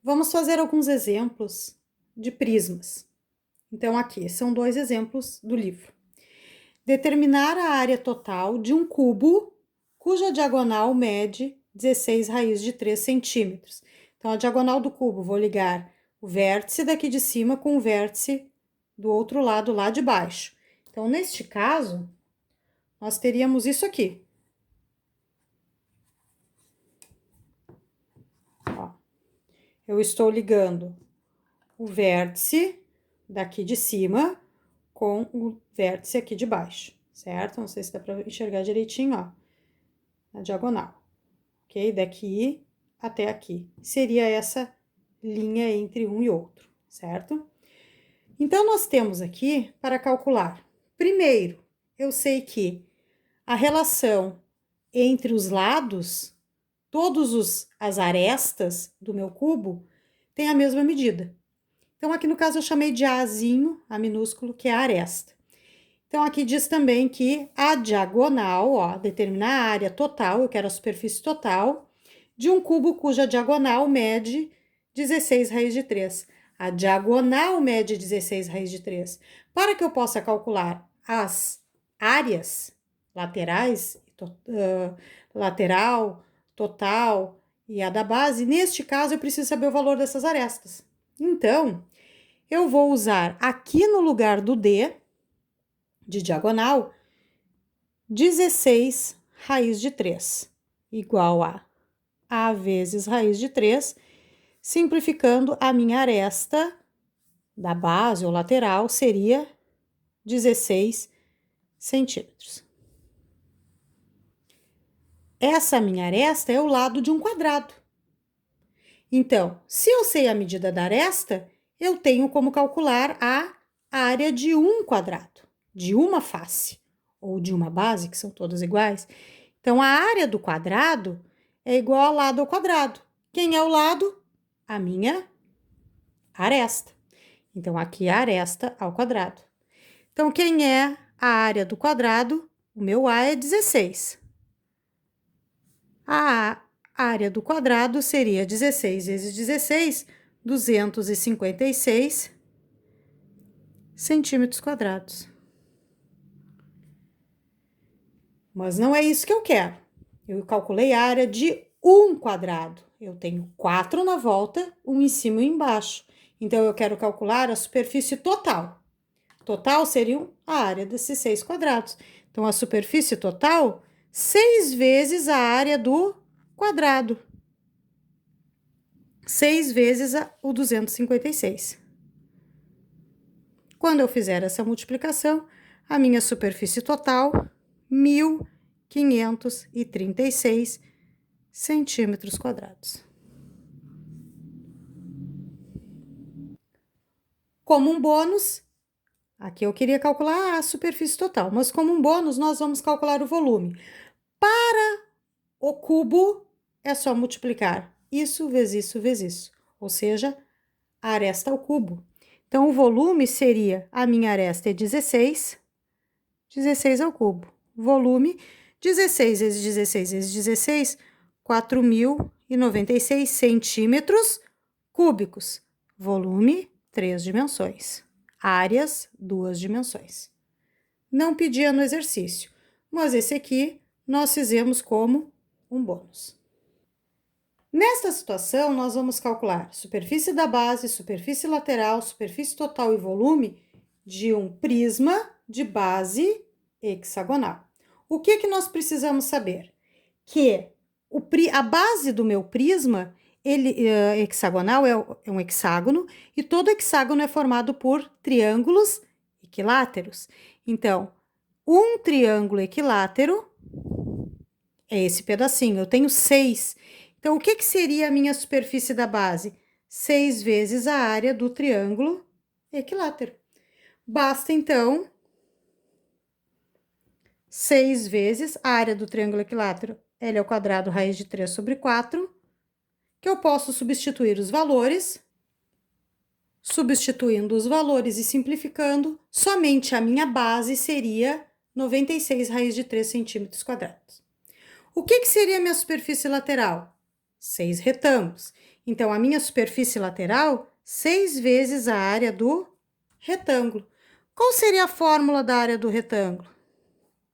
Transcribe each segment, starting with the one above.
Vamos fazer alguns exemplos de prismas. Então, aqui são 2 exemplos do livro. Determinar a área total de um cubo cuja diagonal mede 16 raiz de 3 centímetros. Então, a diagonal do cubo, vou ligar o vértice daqui de cima com o vértice do outro lado, lá de baixo. Então, neste caso, nós teríamos isso aqui. Ó, eu estou ligando o vértice daqui de cima com o vértice aqui de baixo, certo? Não sei se dá para enxergar direitinho, ó, na diagonal, ok? Daqui até aqui. Seria essa linha entre um e outro, certo? Então, nós temos aqui para calcular. Primeiro, eu sei que a relação entre os lados, as arestas do meu cubo, tem a mesma medida. Então, aqui no caso, eu chamei de Azinho, A minúsculo, que é a aresta. Então, aqui diz também que a diagonal, ó, determinar a área total, eu quero a superfície total, de um cubo cuja diagonal mede 16 raiz de 3. A diagonal mede 16 raiz de 3. Para que eu possa calcular as áreas laterais, lateral, total e a da base, neste caso, eu preciso saber o valor dessas arestas. Então, eu vou usar aqui no lugar do D, de diagonal, 16 raiz de 3, igual a vezes raiz de 3, simplificando, a minha aresta da base ou lateral seria 16 centímetros. Essa minha aresta é o lado de um quadrado. Então, se eu sei a medida da aresta, eu tenho como calcular a área de um quadrado, de uma face, ou de uma base, que são todas iguais. Então, a área do quadrado é igual ao lado ao quadrado. Quem é o lado? A minha aresta. Então, aqui é a aresta ao quadrado. Então, quem é a área do quadrado? O meu A é 16. A área do quadrado seria 16 vezes 16, 256 centímetros quadrados. Mas não é isso que eu quero. Eu calculei a área de um quadrado. Eu tenho 4 na volta, um em cima e um embaixo. Então, eu quero calcular a superfície total. Total seria a área desses 6 quadrados. Então, a superfície total, 6 vezes a área do quadrado. 6 vezes o 256. Quando eu fizer essa multiplicação, a minha superfície total, 1.536 centímetros quadrados. Como um bônus, aqui eu queria calcular a superfície total, mas como um bônus, nós vamos calcular o volume. Para o cubo, é só multiplicar isso vezes isso vezes isso, ou seja, a aresta ao cubo. Então, o volume seria, a minha aresta é 16, 16 ao cubo. Volume, 16 vezes 16 vezes 16, 4.096 centímetros cúbicos. Volume, 3 dimensões. Áreas, 2 dimensões. Não pedia no exercício, mas esse aqui nós fizemos como um bônus. Nesta situação, nós vamos calcular superfície da base, superfície lateral, superfície total e volume de um prisma de base hexagonal. O que nós precisamos saber? Que a base do meu prisma hexagonal é um hexágono e todo hexágono é formado por triângulos equiláteros. Então, um triângulo equilátero é esse pedacinho. Eu tenho 6. Então, o que seria a minha superfície da base? 6 vezes a área do triângulo equilátero. Basta, então, 6 vezes a área do triângulo equilátero, L ao quadrado, raiz de 3 sobre 4, que eu posso substituir os valores. Substituindo os valores e simplificando, somente a minha base seria 96 raiz de 3 centímetros quadrados. O que seria a minha superfície lateral? 6 retângulos. Então, a minha superfície lateral, 6 vezes a área do retângulo. Qual seria a fórmula da área do retângulo?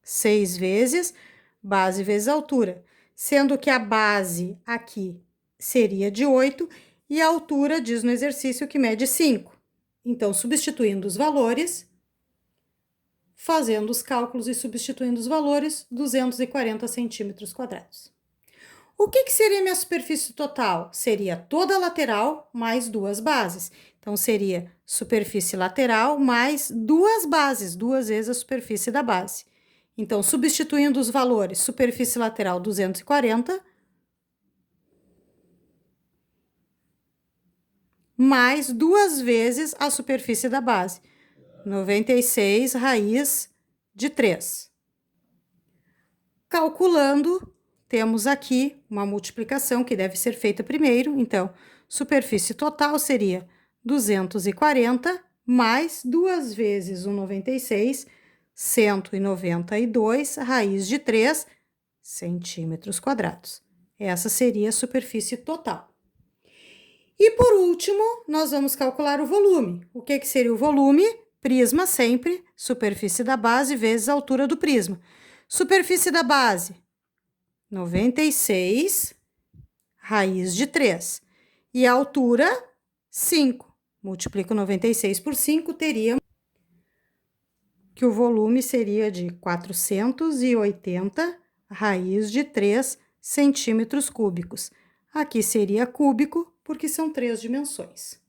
6 vezes base vezes altura, sendo que a base aqui seria de 8 e a altura diz no exercício que mede 5. Então, substituindo os valores, fazendo os cálculos e substituindo os valores, 240 centímetros quadrados. O que seria minha superfície total? Seria toda a lateral mais 2 bases. Então, seria superfície lateral mais 2 bases, 2 vezes a superfície da base. Então, substituindo os valores, superfície lateral 240, mais 2 vezes a superfície da base, 96 raiz de 3. Calculando, temos aqui uma multiplicação que deve ser feita primeiro. Então, superfície total seria 240 mais 2 vezes o 96, 192 raiz de 3 centímetros quadrados. Essa seria a superfície total. E por último, nós vamos calcular o volume. O que seria o volume? Prisma sempre, superfície da base vezes a altura do prisma. Superfície da base, 96 raiz de 3. E a altura, 5. Multiplico 96 por 5, teria que o volume seria de 480 raiz de 3 centímetros cúbicos. Aqui seria cúbico, porque são 3 dimensões.